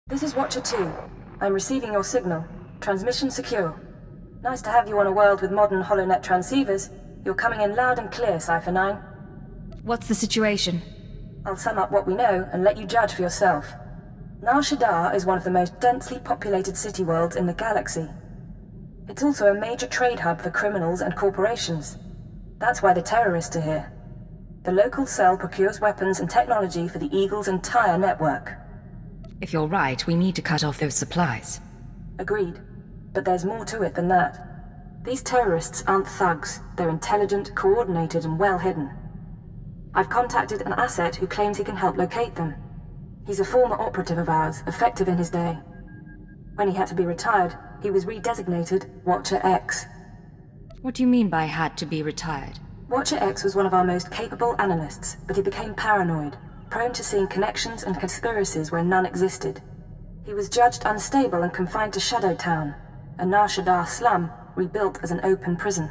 This is Watcher 2. I'm receiving your signal. Transmission secure. Nice to have you on a world with modern HoloNet transceivers. You're coming in loud and clear, Cypher 9. What's the situation? I'll sum up what we know and let you judge for yourself. Nar Shaddaa is one of the most densely populated city worlds in the galaxy. It's also a major trade hub for criminals and corporations. That's why the terrorists are here. The local cell procures weapons and technology for the Eagle's entire network. If you're right, we need to cut off those supplies. Agreed. But there's more to it than that. These terrorists aren't thugs. They're intelligent, coordinated, and well hidden. I've contacted an asset who claims he can help locate them. He's a former operative of ours, effective in his day. When he had to be retired, he was redesignated Watcher X. What do you mean by had to be retired? Watcher X was one of our most capable analysts, but he became paranoid, prone to seeing connections and conspiracies where none existed. He was judged unstable and confined to Shadow Town, a Nar Shaddaa slum rebuilt as an open prison.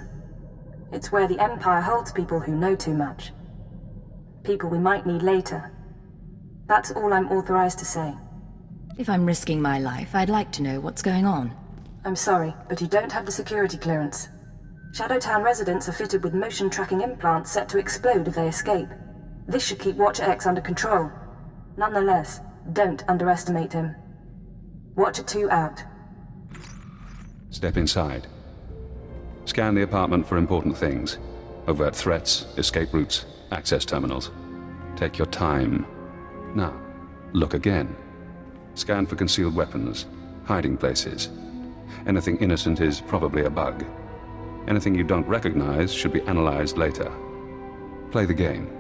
It's where the Empire holds people who know too much. People we might need later. That's all I'm authorized to say. If I'm risking my life, I'd like to know what's going on. I'm sorry, but you don't have the security clearance. Shadowtown residents are fitted with motion tracking implants set to explode if they escape. This should keep Watcher X under control. Nonetheless, don't underestimate him. Watcher 2 out. Step inside. Scan the apartment for important things. Overt threats, escape routes, access terminals. Take your time. Now, look again. Scan for concealed weapons, hiding places. Anything innocent is probably a bug. Anything you don't recognize should be analyzed later. Play the game.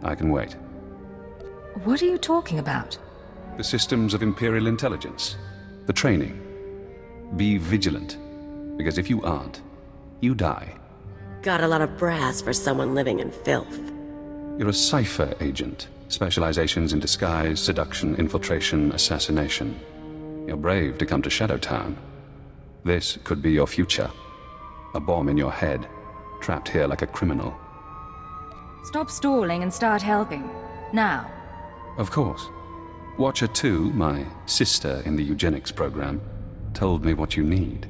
I can wait. What are you talking about? The systems of Imperial intelligence. The training. Be vigilant, because if you aren't, you die. Got a lot of brass for someone living in filth. You're a Cypher agent. Specializations in disguise, seduction, infiltration, assassination. You're brave to come to Shadowtown. This could be your future. A bomb in your head, trapped here like a criminal. Stop stalling and start helping. Now. Of course. Watcher 2, my sister in the eugenics program, told me what you need.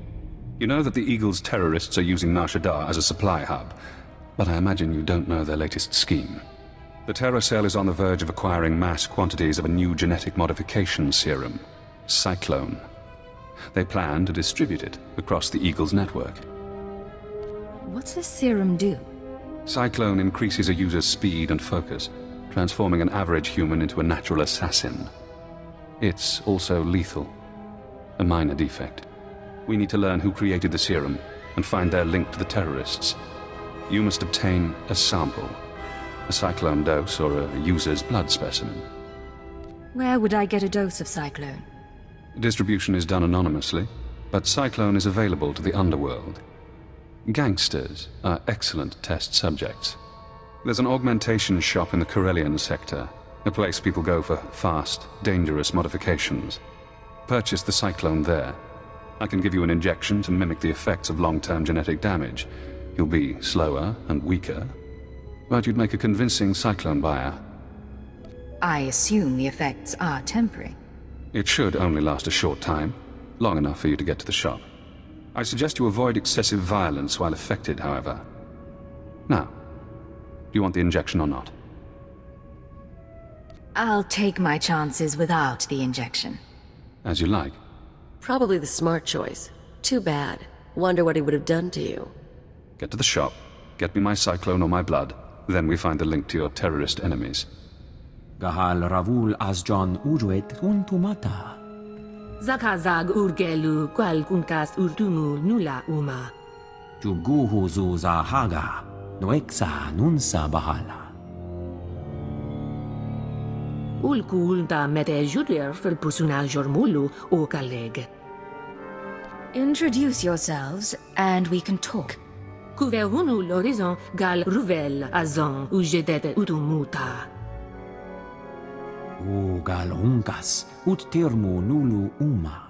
You know that the Eagle's terrorists are using Nar Shaddaa as a supply hub, but I imagine you don't know their latest scheme. The Terror Cell is on the verge of acquiring mass quantities of a new genetic modification serum, Cyclone. They plan to distribute it across the Eagle's network. What's this serum do? Cyclone increases a user's speed and focus, transforming an average human into a natural assassin. It's also lethal. A minor defect. We need to learn who created the serum and find their link to the terrorists. You must obtain a sample. A Cyclone dose or a user's blood specimen. Where would I get a dose of Cyclone? Distribution is done anonymously, but Cyclone is available to the underworld. Gangsters are excellent test subjects. There's an augmentation shop in the Corellian sector, a place people go for fast, dangerous modifications. Purchase the Cyclone there. I can give you an injection to mimic the effects of long-term genetic damage. You'll be slower and weaker, but you'd make a convincing Cyclone buyer. I assume the effects are temporary. It should only last a short time, long enough for you to get to the shop. I suggest you avoid excessive violence while affected, however. Now, do you want the injection or not? I'll take my chances without the injection. As you like. Probably the smart choice. Too bad. Wonder what he would have done to you. Get to the shop, get me my Cyclone or my blood, then we find the link to your terrorist enemies. Gahal Ravul Azjan Uruet Untumata. Zakazag urgelu qual kunkas urtumu nula uma. Juguhu Zuza Haga. Noexa Nunsa Bahala. Ulkul da mete judir fil pusuna jormulu o kaleg. Introduce yourselves, and we can talk. Kuverunu l'horizon gal ruvel azon ujedet utumuta. O Gal Unkas Ut Termu Nulu Uma.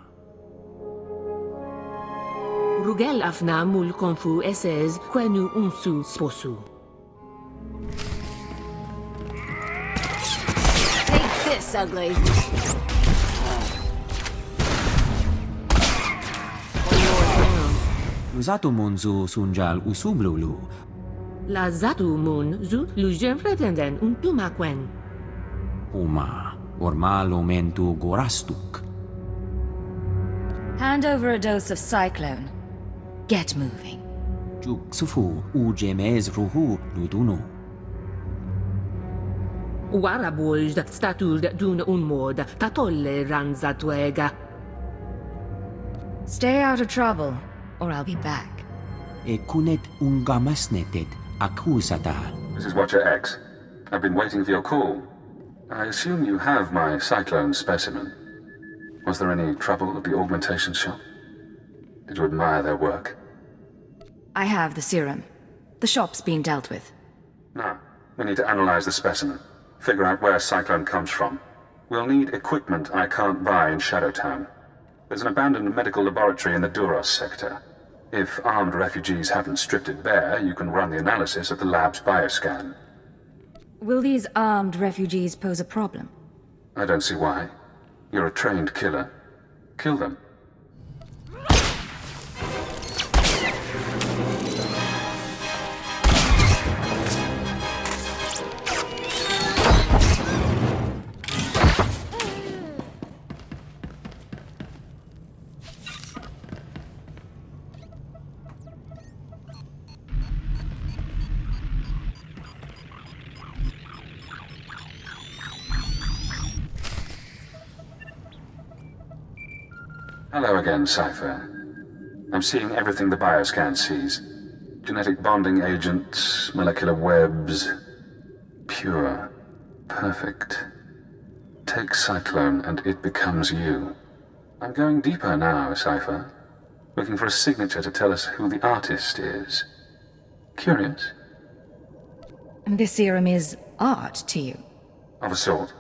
Rugel afna mul konfu esez quenu unsu sposu. Take this, ugly. Zatu munzu sunjal usublulu. La zatu mun zu lujen pretenden un tumakwen. Uma, ormal omentu gorastuk. Hand over a dose of Cyclone. Get moving. Juk sufu ujemez ruhu ludunu. Warabuld statuld dun un mod ta tolle ranzatuega. Stay out of trouble, or I'll be back. E kunet ungamasnetet accusata. This is Watcher X. I've been waiting for your call. I assume you have my Cyclone specimen. Was there any trouble at the augmentation shop? Did you admire their work? I have the serum. The shop's been dealt with. Now, we need to analyze the specimen. Figure out where Cyclone comes from. We'll need equipment I can't buy in Shadowtown. There's an abandoned medical laboratory in the Duros sector. If armed refugees haven't stripped it bare, you can run the analysis at the lab's bioscan. Will these armed refugees pose a problem? I don't see why. You're a trained killer. Kill them. Hello again, Cypher. I'm seeing everything the bioscan sees. Genetic bonding agents, molecular webs. Pure. Perfect. Take Cyclone and it becomes you. I'm going deeper now, Cypher. Looking for a signature to tell us who the artist is. Curious? This serum is art to you. Of a sort.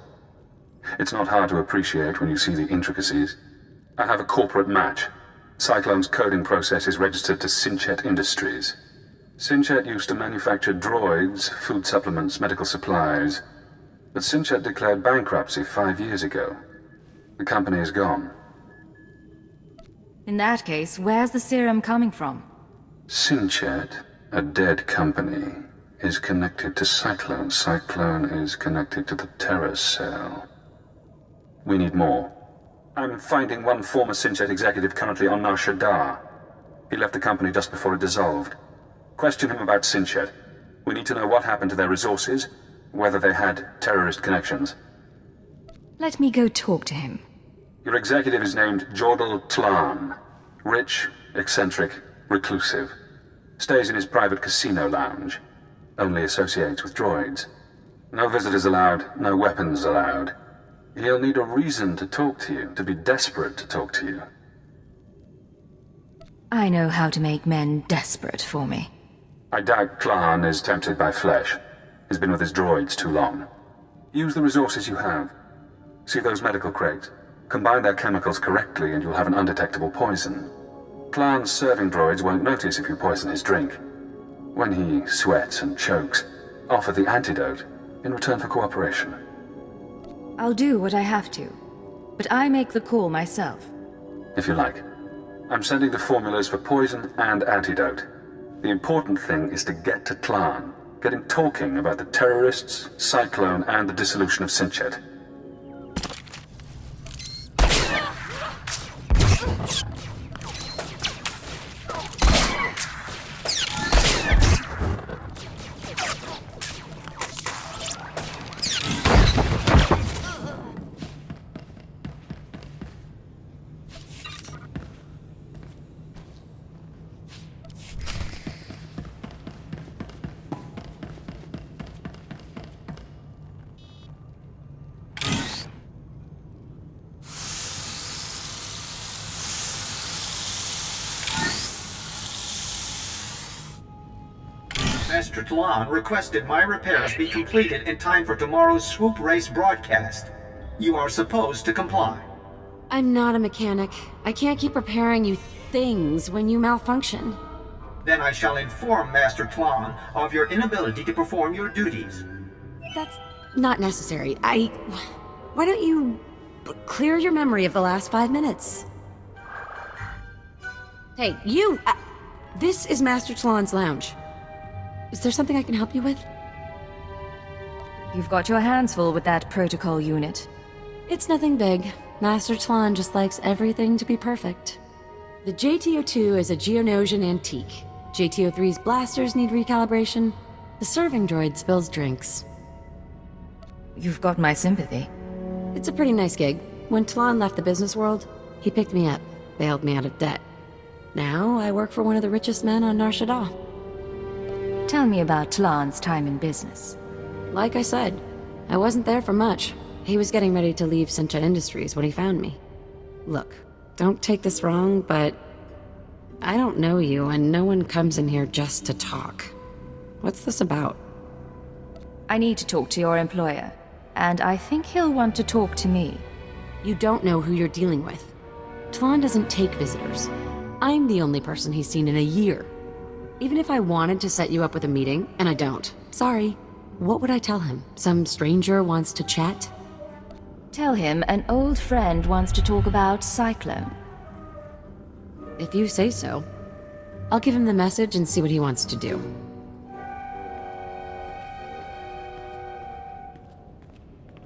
It's not hard to appreciate when you see the intricacies. I have a corporate match. Cyclone's coding process is registered to Synchet Industries. Synchet used to manufacture droids, food supplements, medical supplies. But Synchet declared bankruptcy 5 years ago. The company is gone. In that case, where's the serum coming from? Synchet, a dead company, is connected to Cyclone. Cyclone is connected to the Terror Cell. We need more. I'm finding one former Synchet executive currently on Nar Shaddaa. He left the company just before it dissolved. Question him about Synchet. We need to know what happened to their resources, whether they had terrorist connections. Let me go talk to him. Your executive is named Jordal Tlan. Rich, eccentric, reclusive. Stays in his private casino lounge. Only associates with droids. No visitors allowed, no weapons allowed. He'll need a reason to talk to you, to be desperate to talk to you. I know how to make men desperate for me. I doubt Tlan is tempted by flesh. He's been with his droids too long. Use the resources you have. See those medical crates? Combine their chemicals correctly and you'll have an undetectable poison. Tlan's serving droids won't notice if you poison his drink. When he sweats and chokes, offer the antidote in return for cooperation. I'll do what I have to, but I make the call myself. If you like. I'm sending the formulas for poison and antidote. The important thing is to get to Tlan. Get him talking about the terrorists, Cyclone, and the dissolution of Synchet. Master Tlan requested my repairs be completed in time for tomorrow's swoop race broadcast. You are supposed to comply. I'm not a mechanic. I can't keep repairing you things when you malfunction. Then I shall inform Master Tlan of your inability to perform your duties. That's not necessary. Why don't you clear your memory of the last 5 minutes? Hey, you! This is Master Talon's lounge. Is there something I can help you with? You've got your hands full with that protocol unit. It's nothing big. Master Talon just likes everything to be perfect. The JTO-2 is a Geonosian antique. JTO-3's blasters need recalibration. The serving droid spills drinks. You've got my sympathy. It's a pretty nice gig. When Talon left the business world, he picked me up, bailed me out of debt. Now I work for one of the richest men on Nar Shaddaa. Tell me about Talon's time in business. Like I said, I wasn't there for much. He was getting ready to leave Sincha Industries when he found me. Look, don't take this wrong, but I don't know you, and no one comes in here just to talk. What's this about? I need to talk to your employer, and I think he'll want to talk to me. You don't know who you're dealing with. Talon doesn't take visitors. I'm the only person he's seen in a year. Even if I wanted to set you up with a meeting, and I don't, sorry, what would I tell him? Some stranger wants to chat? Tell him an old friend wants to talk about Cyclone. If you say so. I'll give him the message and see what he wants to do.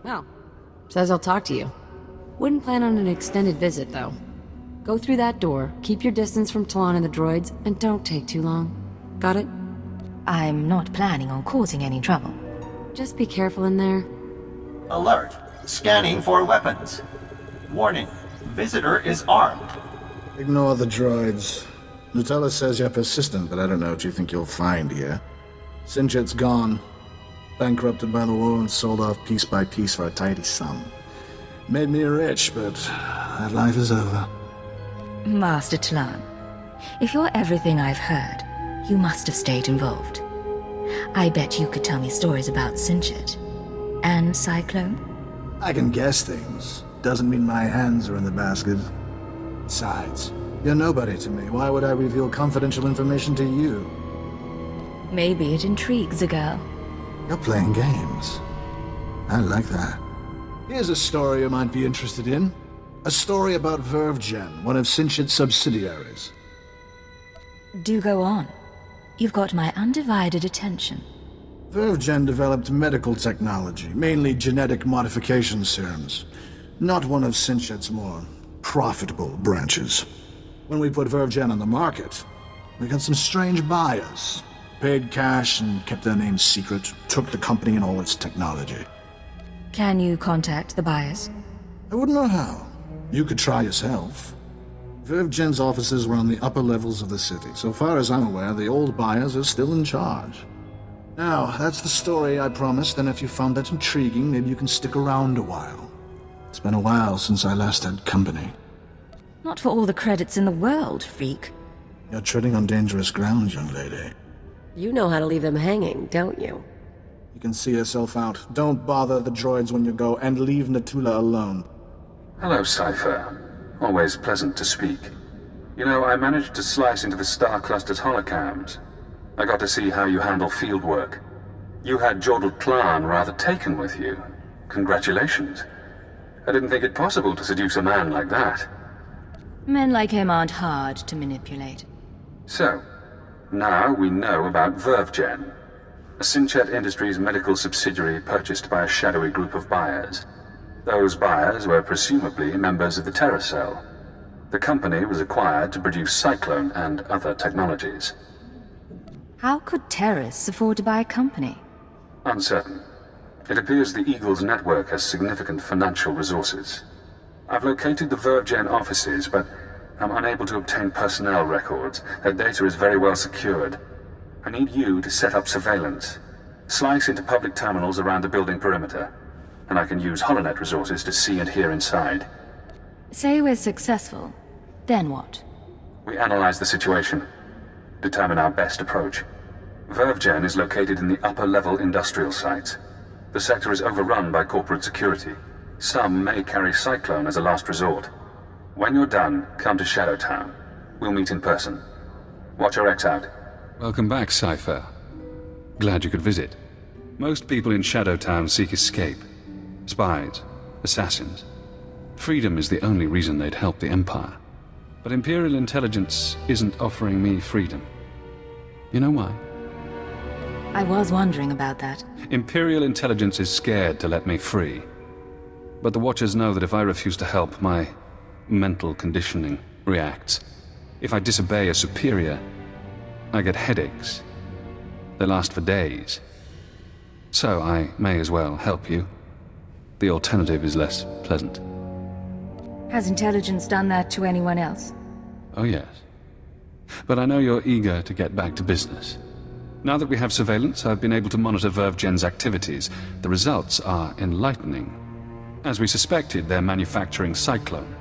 Well, says I'll talk to you. Wouldn't plan on an extended visit, though. Go through that door, keep your distance from Talon and the droids, and don't take too long. Got it? I'm not planning on causing any trouble. Just be careful in there. Alert. Scanning for weapons. Warning. Visitor is armed. Ignore the droids. Nutella says you're persistent, but I don't know what you think you'll find here. Sinchit's gone. Bankrupted by the war and sold off piece by piece for a tidy sum. Made me rich, but that life is over. Master Talon, if you're everything I've heard, you must have stayed involved. I bet you could tell me stories about Sinchit. And Cyclone? I can guess things. Doesn't mean my hands are in the basket. Besides, you're nobody to me. Why would I reveal confidential information to you? Maybe it intrigues a girl. You're playing games. I like that. Here's a story you might be interested in. A story about VerveGen, one of Sinchit's subsidiaries. Do go on. You've got my undivided attention. VerveGen developed medical technology, mainly genetic modification serums. Not one of Sinchit's more profitable branches. When we put VerveGen on the market, we got some strange buyers. Paid cash and kept their names secret, took the company and all its technology. Can you contact the buyers? I wouldn't know how. You could try yourself. VerveGen's offices were on the upper levels of the city. So far as I'm aware, the old buyers are still in charge. Now, that's the story I promised, and if you found that intriguing, maybe you can stick around a while. It's been a while since I last had company. Not for all the credits in the world, freak. You're treading on dangerous ground, young lady. You know how to leave them hanging, don't you? You can see yourself out. Don't bother the droids when you go, and leave Natula alone. Hello, Cypher. Always pleasant to speak. You know, I managed to slice into the Star Cluster's holocams. I got to see how you handle field work. You had Jordal Klan rather taken with you. Congratulations. I didn't think it possible to seduce a man like that. Men like him aren't hard to manipulate. So, now we know about VerveGen, a Sinchet Industries medical subsidiary purchased by a shadowy group of buyers. Those buyers were presumably members of the Terra Cell. The company was acquired to produce Cyclone and other technologies. How could terrorists afford to buy a company? Uncertain. It appears the Eagle's network has significant financial resources. I've located the VerveGen offices, but I'm unable to obtain personnel records. Their data is very well secured. I need you to set up surveillance. Slice into public terminals around the building perimeter, and I can use HoloNet resources to see and hear inside. Say we're successful. Then what? We analyze the situation, determine our best approach. VerveGen is located in the upper-level industrial sites. The sector is overrun by corporate security. Some may carry Cyclone as a last resort. When you're done, come to Shadowtown. We'll meet in person. Watch your X out. Welcome back, Cypher. Glad you could visit. Most people in Shadowtown seek escape. Spies, assassins. Freedom is the only reason they'd help the Empire. But Imperial intelligence isn't offering me freedom. You know why? I was wondering about that. Imperial intelligence is scared to let me free. But the Watchers know that if I refuse to help, my mental conditioning reacts. If I disobey a superior, I get headaches. They last for days. So I may as well help you. The alternative is less pleasant. Has intelligence done that to anyone else? Oh yes. But I know you're eager to get back to business. Now that we have surveillance, I've been able to monitor VervGen's activities. The results are enlightening. As we suspected, they're manufacturing Cyclone.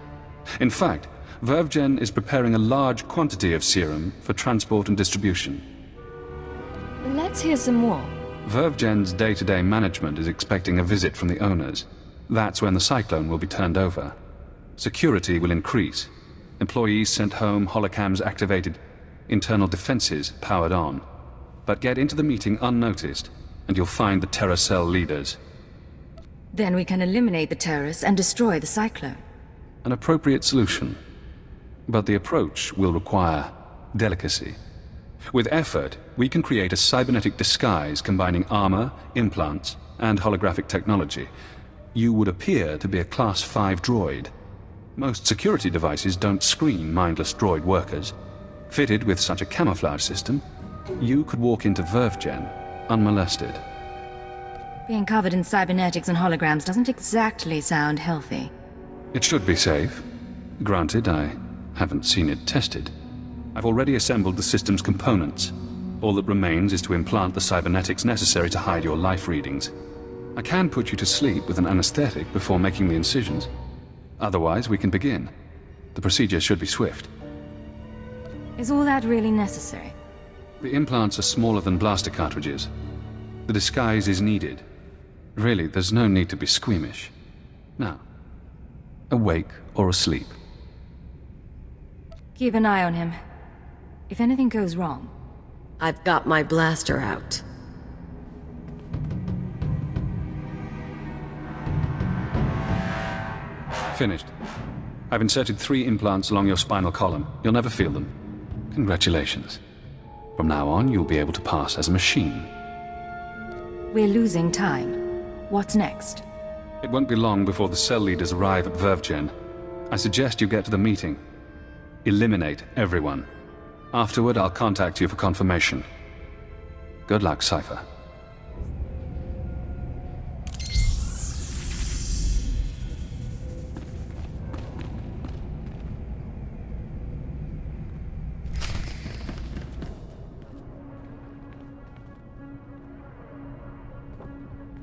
In fact, VervGen is preparing a large quantity of serum for transport and distribution. Let's hear some more. VervGen's day-to-day management is expecting a visit from the owners. That's when the Cyclone will be turned over. Security will increase. Employees sent home, holocams activated, internal defenses powered on. But get into the meeting unnoticed, and you'll find the Terror Cell leaders. Then we can eliminate the terrorists and destroy the Cyclone. An appropriate solution. But the approach will require delicacy. With effort, we can create a cybernetic disguise combining armor, implants, and holographic technology. You would appear to be a Class 5 droid. Most security devices don't screen mindless droid workers. Fitted with such a camouflage system, you could walk into VervGen unmolested. Being covered in cybernetics and holograms doesn't exactly sound healthy. It should be safe. Granted, I haven't seen it tested. I've already assembled the system's components. All that remains is to implant the cybernetics necessary to hide your life readings. I can put you to sleep with an anesthetic before making the incisions. Otherwise, we can begin. The procedure should be swift. Is all that really necessary? The implants are smaller than blaster cartridges. The disguise is needed. Really, there's no need to be squeamish. Now, awake or asleep. Keep an eye on him. If anything goes wrong. I've got my blaster out. Finished. I've inserted 3 implants along your spinal column. You'll never feel them. Congratulations. From now on, you'll be able to pass as a machine. We're losing time. What's next? It won't be long before the cell leaders arrive at VervGen. I suggest you get to the meeting. Eliminate everyone. Afterward, I'll contact you for confirmation. Good luck, Cypher.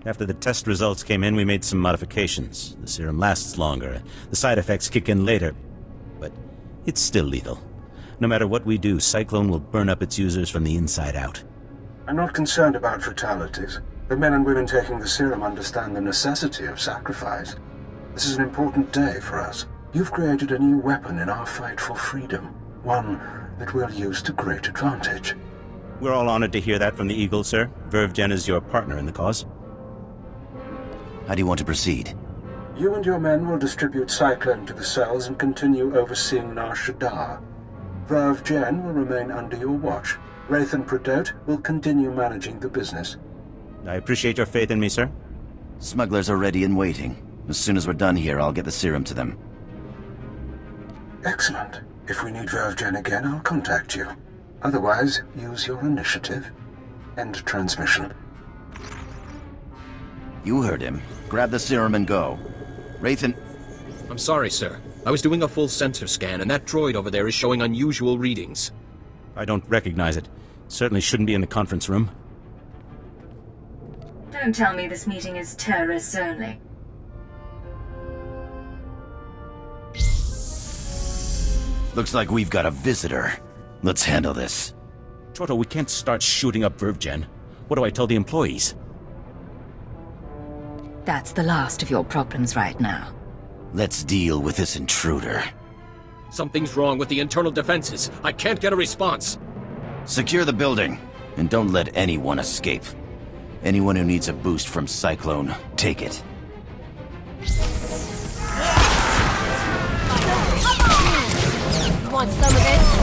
After the test results came in, we made some modifications. The serum lasts longer. The side effects kick in later. But it's still lethal. No matter what we do, Cyclone will burn up its users from the inside out. I'm not concerned about fatalities. The men and women taking the serum understand the necessity of sacrifice. This is an important day for us. You've created a new weapon in our fight for freedom. One that we'll use to great advantage. We're all honored to hear that from the Eagle, sir. VervGen is your partner in the cause. How do you want to proceed? You and your men will distribute Cyclone to the cells and continue overseeing Nar Shaddaa. VervGen will remain under your watch. Wraith and Prodote will continue managing the business. I appreciate your faith in me, sir. Smugglers are ready and waiting. As soon as we're done here, I'll get the serum to them. Excellent. If we need VervGen again, I'll contact you. Otherwise, use your initiative. End transmission. You heard him. Grab the serum and go. Wraith and... I'm sorry, sir. I was doing a full sensor scan, and that droid over there is showing unusual readings. I don't recognize it. Certainly shouldn't be in the conference room. Don't tell me this meeting is terrorists only. Looks like we've got a visitor. Let's handle this. Toto, we can't start shooting up VervGen. What do I tell the employees? That's the last of your problems right now. Let's deal with this intruder. Something's wrong with the internal defenses. I can't get a response. Secure the building, and don't let anyone escape. Anyone who needs a boost from Cyclone, take it. Want some of this?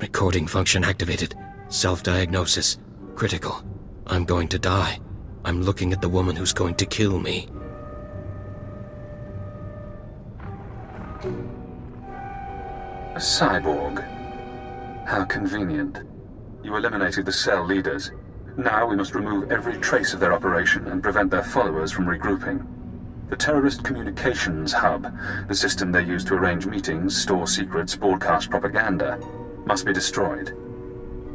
Recording function activated. Self-diagnosis. Critical. I'm going to die. I'm looking at the woman who's going to kill me. A cyborg. How convenient. You eliminated the cell leaders. Now we must remove every trace of their operation and prevent their followers from regrouping. The terrorist communications hub, the system they use to arrange meetings, store secrets, broadcast propaganda, must be destroyed.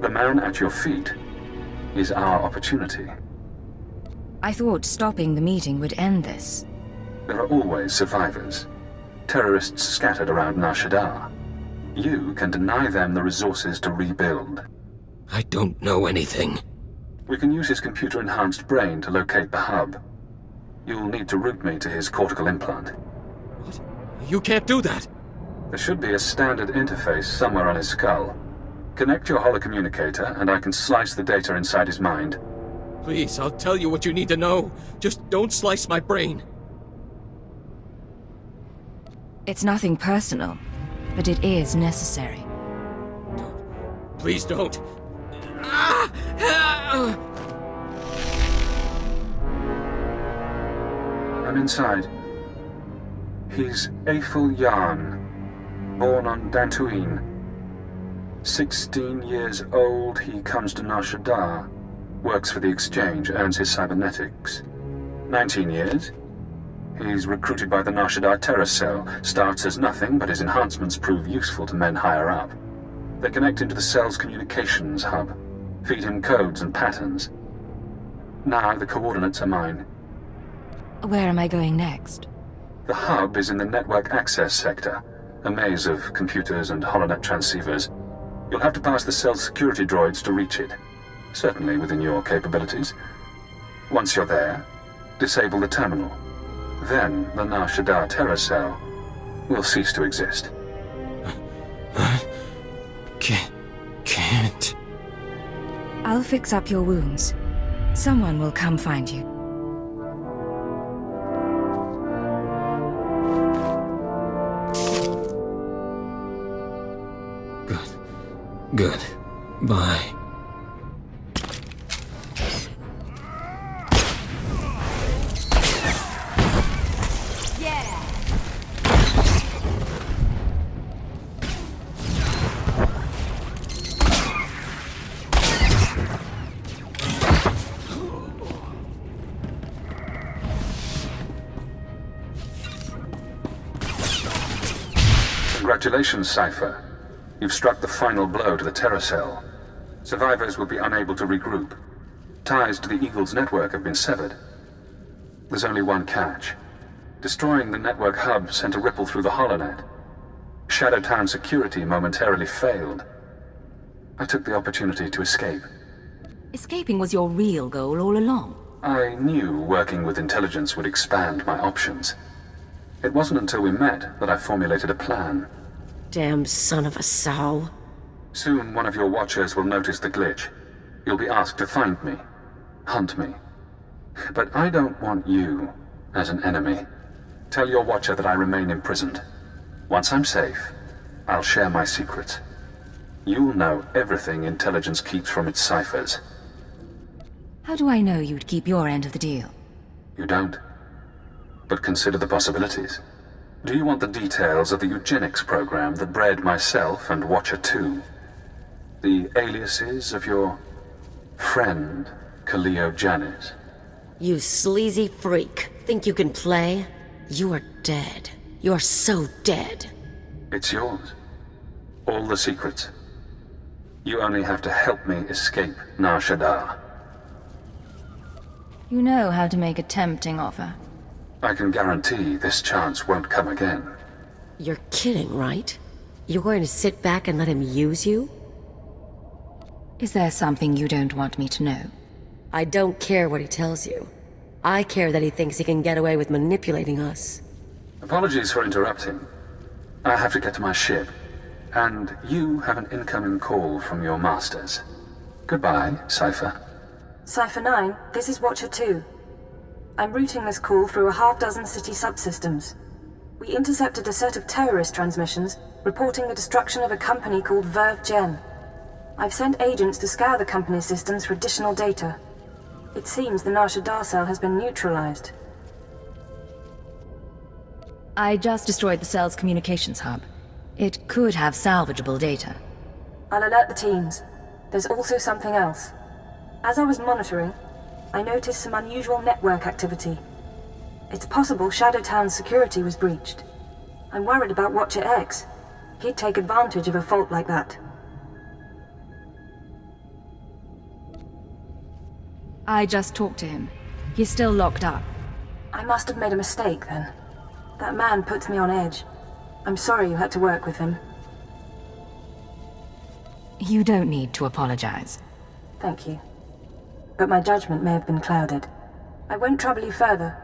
The man at your feet is our opportunity. I thought stopping the meeting would end this. There are always survivors. Terrorists scattered around Nar Shaddaa. You can deny them the resources to rebuild. I don't know anything. We can use his computer-enhanced brain to locate the hub. You'll need to route me to his cortical implant. What? You can't do that! There should be a standard interface somewhere on his skull. Connect your holocommunicator, and I can slice the data inside his mind. Please, I'll tell you what you need to know. Just don't slice my brain. It's nothing personal, but it is necessary. Please don't. I'm inside. He's Aifel Yarn, born on Dantooine. 16 years old, he comes to Nar Shaddaa, works for the Exchange, earns his cybernetics. 19 years, he's recruited by the Nar Shaddaa terror cell, starts as nothing, but his enhancements prove useful to men higher up. They connect him to the cell's communications hub, feed him codes and patterns. Now the coordinates are mine. Where am I going next? The hub is in the network access sector, a maze of computers and holonet transceivers. You'll have to pass the cell's security droids to reach it, certainly within your capabilities. Once you're there, disable the terminal. Then the Nar Shaddaa terror cell will cease to exist. Can't. I'll fix up your wounds. Someone will come find you. Good. Bye. Congratulations, Cypher. You've struck the final blow to the terror cell. Survivors will be unable to regroup. Ties to the Eagle's network have been severed. There's only one catch. Destroying the network hub sent a ripple through the holonet. Shadowtown security momentarily failed. I took the opportunity to escape. Escaping was your real goal all along. I knew working with intelligence would expand my options. It wasn't until we met that I formulated a plan. Damn son of a sow. Soon one of your watchers will notice the glitch. You'll be asked to find me, hunt me. But I don't want you as an enemy. Tell your watcher that I remain imprisoned. Once I'm safe, I'll share my secrets. You'll know everything intelligence keeps from its ciphers. How do I know you'd keep your end of the deal? You don't. But consider the possibilities. Do you want the details of the eugenics program that bred myself and Watcher 2? The aliases of your friend, Kaleo Janis? You sleazy freak. Think you can play? You are dead. You're so dead. It's yours. All the secrets. You only have to help me escape Nar Shaddaa. You know how to make a tempting offer. I can guarantee this chance won't come again. You're kidding, right? You're going to sit back and let him use you? Is there something you don't want me to know? I don't care what he tells you. I care that he thinks he can get away with manipulating us. Apologies for interrupting. I have to get to my ship. And you have an incoming call from your masters. Goodbye, Cypher. Cypher 9, this is Watcher 2. I'm routing this call through a half-dozen city subsystems. We intercepted a set of terrorist transmissions reporting the destruction of a company called Verve Gen. I've sent agents to scour the company's systems for additional data. It seems the Nar Shaddaa cell has been neutralized. I just destroyed the cell's communications hub. It could have salvageable data. I'll alert the teams. There's also something else. As I was monitoring, I noticed some unusual network activity. It's possible Shadowtown's security was breached. I'm worried about Watcher X. He'd take advantage of a fault like that. I just talked to him. He's still locked up. I must have made a mistake then. That man puts me on edge. I'm sorry you had to work with him. You don't need to apologize. Thank you. But my judgment may have been clouded. I won't trouble you further.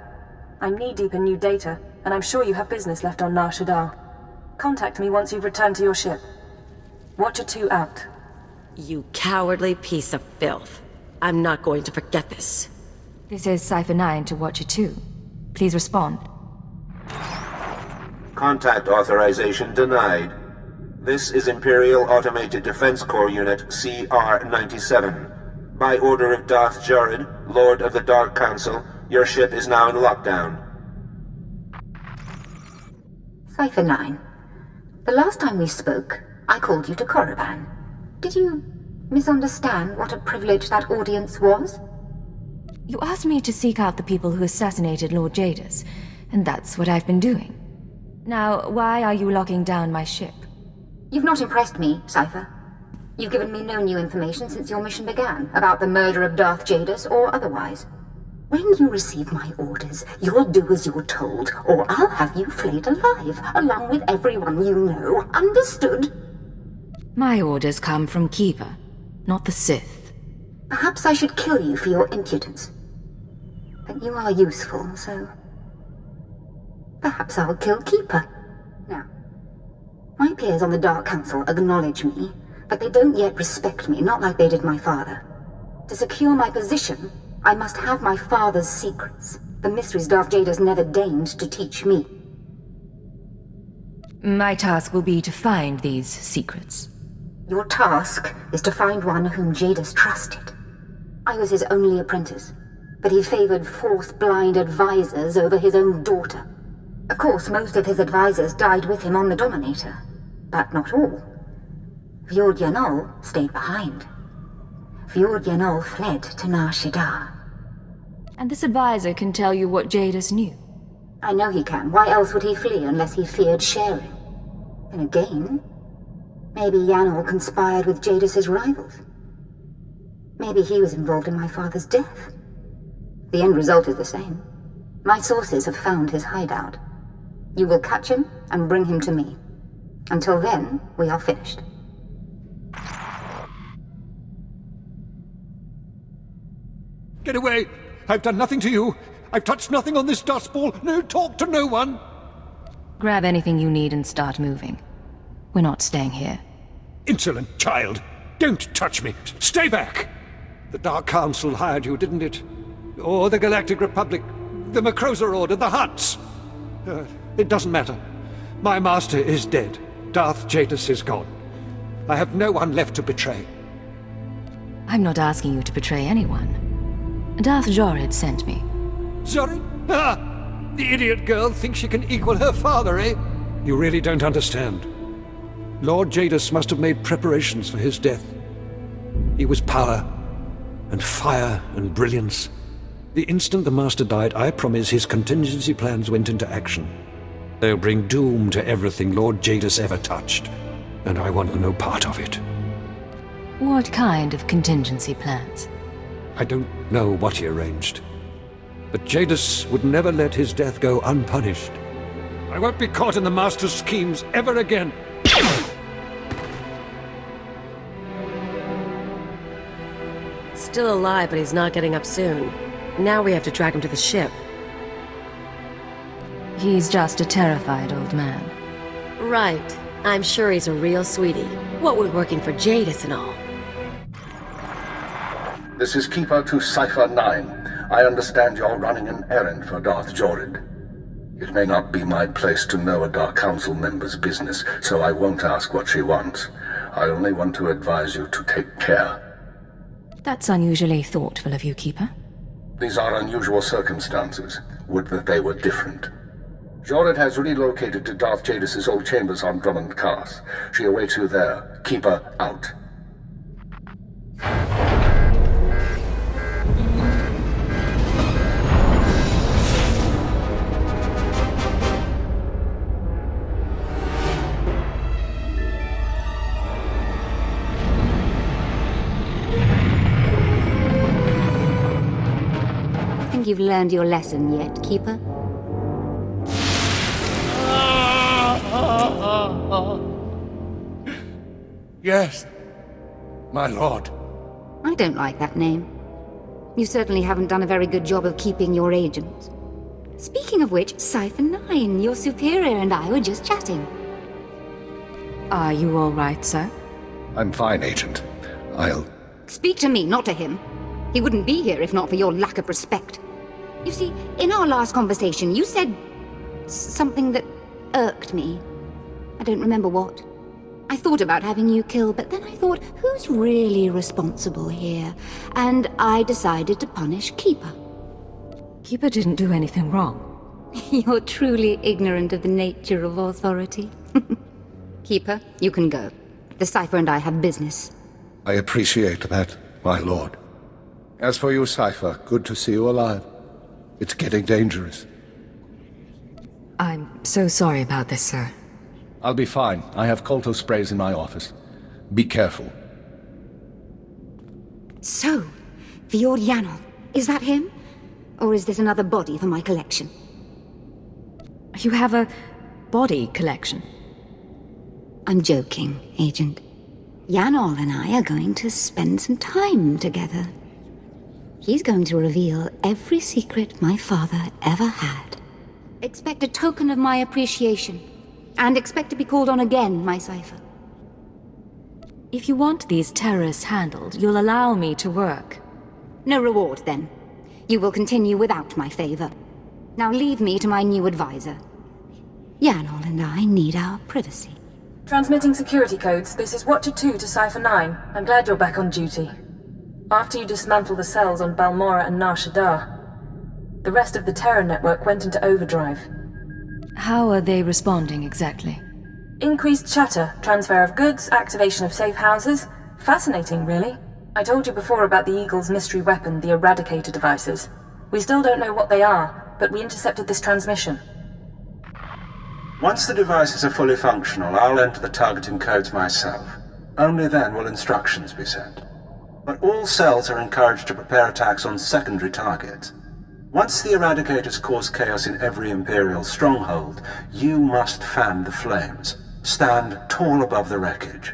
I'm knee-deep in new data, and I'm sure you have business left on Nar Shaddaa. Contact me once you've returned to your ship. Watcher 2 out. You cowardly piece of filth. I'm not going to forget this. This is Cypher 9 to Watcher 2. Please respond. Contact authorization denied. This is Imperial Automated Defense Corps Unit CR-97. By order of Darth Jared, Lord of the Dark Council, your ship is now in lockdown. Cypher 9. The last time we spoke, I called you to Korriban. Did you misunderstand what a privilege that audience was? You asked me to seek out the people who assassinated Lord Jadis, and that's what I've been doing. Now, why are you locking down my ship? You've not impressed me, Cypher. You've given me no new information since your mission began, about the murder of Darth Jadis or otherwise. When you receive my orders, you'll do as you're told, or I'll have you flayed alive, along with everyone you know. Understood? My orders come from Keeper, not the Sith. Perhaps I should kill you for your impudence. But you are useful, so... perhaps I'll kill Keeper. Now, my peers on the Dark Council acknowledge me, but they don't yet respect me, not like they did my father. To secure my position, I must have my father's secrets, the mysteries Darth Jadis never deigned to teach me. My task will be to find these secrets. Your task is to find one whom Jadis trusted. I was his only apprentice, but he favored Force-blind advisors over his own daughter. Of course, most of his advisors died with him on the Dominator, but not all. Fjord Yanol stayed behind. Fjord Yanol fled to Nar Shaddaa. And this advisor can tell you what Jadis knew? I know he can. Why else would he flee unless he feared sharing? And again, maybe Yanol conspired with Jadis's rivals. Maybe he was involved in my father's death. The end result is the same. My sources have found his hideout. You will catch him and bring him to me. Until then, we are finished. Get away! I've done nothing to you! I've touched nothing on this dust ball! No talk to no one! Grab anything you need and start moving. We're not staying here. Insolent child! Don't touch me! Stay back! The Dark Council hired you, didn't it? Or the Galactic Republic, the Macroza Order, the Hutts? It doesn't matter. My master is dead. Darth Jadis is gone. I have no one left to betray. I'm not asking you to betray anyone. Darth Jorid sent me. Jorid? Ah! The idiot girl thinks she can equal her father, eh? You really don't understand. Lord Jadis must have made preparations for his death. He was power, and fire, and brilliance. The instant the Master died, I promise his contingency plans went into action. They'll bring doom to everything Lord Jadis ever touched, and I want no part of it. What kind of contingency plans? I don't know what he arranged, but Jadis would never let his death go unpunished. I won't be caught in the Master's schemes ever again. Still alive, but he's not getting up soon. Now we have to drag him to the ship. He's just a terrified old man. Right. I'm sure he's a real sweetie. What with working for Jadis and all. This is Keeper to Cypher 9. I understand you're running an errand for Darth Jorid. It may not be my place to know a Dark Council member's business, so I won't ask what she wants. I only want to advise you to take care. That's unusually thoughtful of you, Keeper. These are unusual circumstances. Would that they were different. Jorid has relocated to Darth Jadis' old chambers on Drummond Cars. She awaits you there. Keep her out. Think you've learned your lesson yet, Keeper? Yes, my lord. I don't like that name. You certainly haven't done a very good job of keeping your agents. Speaking of which, Cypher 9, your superior and I were just chatting. Are you all right, sir? I'm fine, Agent. I'll... Speak to me, not to him. He wouldn't be here if not for your lack of respect. You see, in our last conversation, you said something that irked me. I don't remember what. I thought about having you killed, but then I thought, who's really responsible here? And I decided to punish Keeper. Keeper didn't do anything wrong. You're truly ignorant of the nature of authority. Keeper, you can go. The Cypher and I have business. I appreciate that, my lord. As for you, Cypher, good to see you alive. It's getting dangerous. I'm so sorry about this, sir. I'll be fine. I have Kolto sprays in my office. Be careful. So, Fjord Yanol, is that him? Or is this another body for my collection? You have a body collection? I'm joking, Agent. Yanol and I are going to spend some time together. He's going to reveal every secret my father ever had. Expect a token of my appreciation. And expect to be called on again, my Cypher. If you want these terrorists handled, you'll allow me to work. No reward, then. You will continue without my favor. Now leave me to my new advisor. Yanol and I need our privacy. Transmitting security codes, this is Watcher 2 to Cypher 9. I'm glad you're back on duty. After you dismantle the cells on Balmora and Nar Shaddaa, the rest of the Terror network went into overdrive. How are they responding exactly? Increased chatter, transfer of goods, activation of safe houses. Fascinating, really. I told you before about the Eagle's mystery weapon, the Eradicator devices. We still don't know what they are, but we intercepted this transmission. Once the devices are fully functional, I'll enter the targeting codes myself. Only then will instructions be sent. But all cells are encouraged to prepare attacks on secondary targets. Once the Eradicators cause chaos in every Imperial stronghold, you must fan the flames. Stand tall above the wreckage.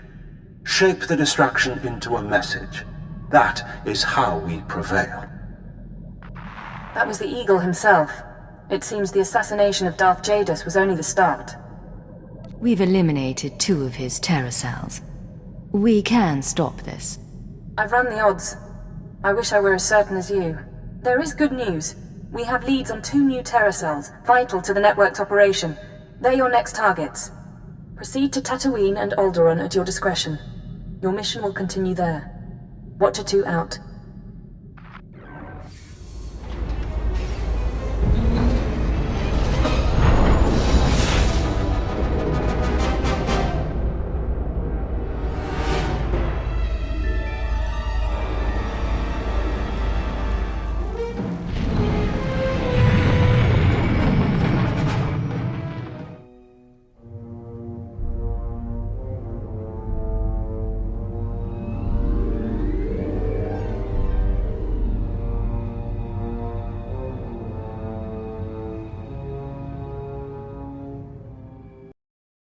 Shape the destruction into a message. That is how we prevail. That was the Eagle himself. It seems the assassination of Darth Jadis was only the start. We've eliminated 2 of his terror cells. We can stop this. I've run the odds. I wish I were as certain as you. There is good news. We have leads on 2 new terror cells, vital to the network's operation. They're your next targets. Proceed to Tatooine and Alderaan at your discretion. Your mission will continue there. Watcher 2 out.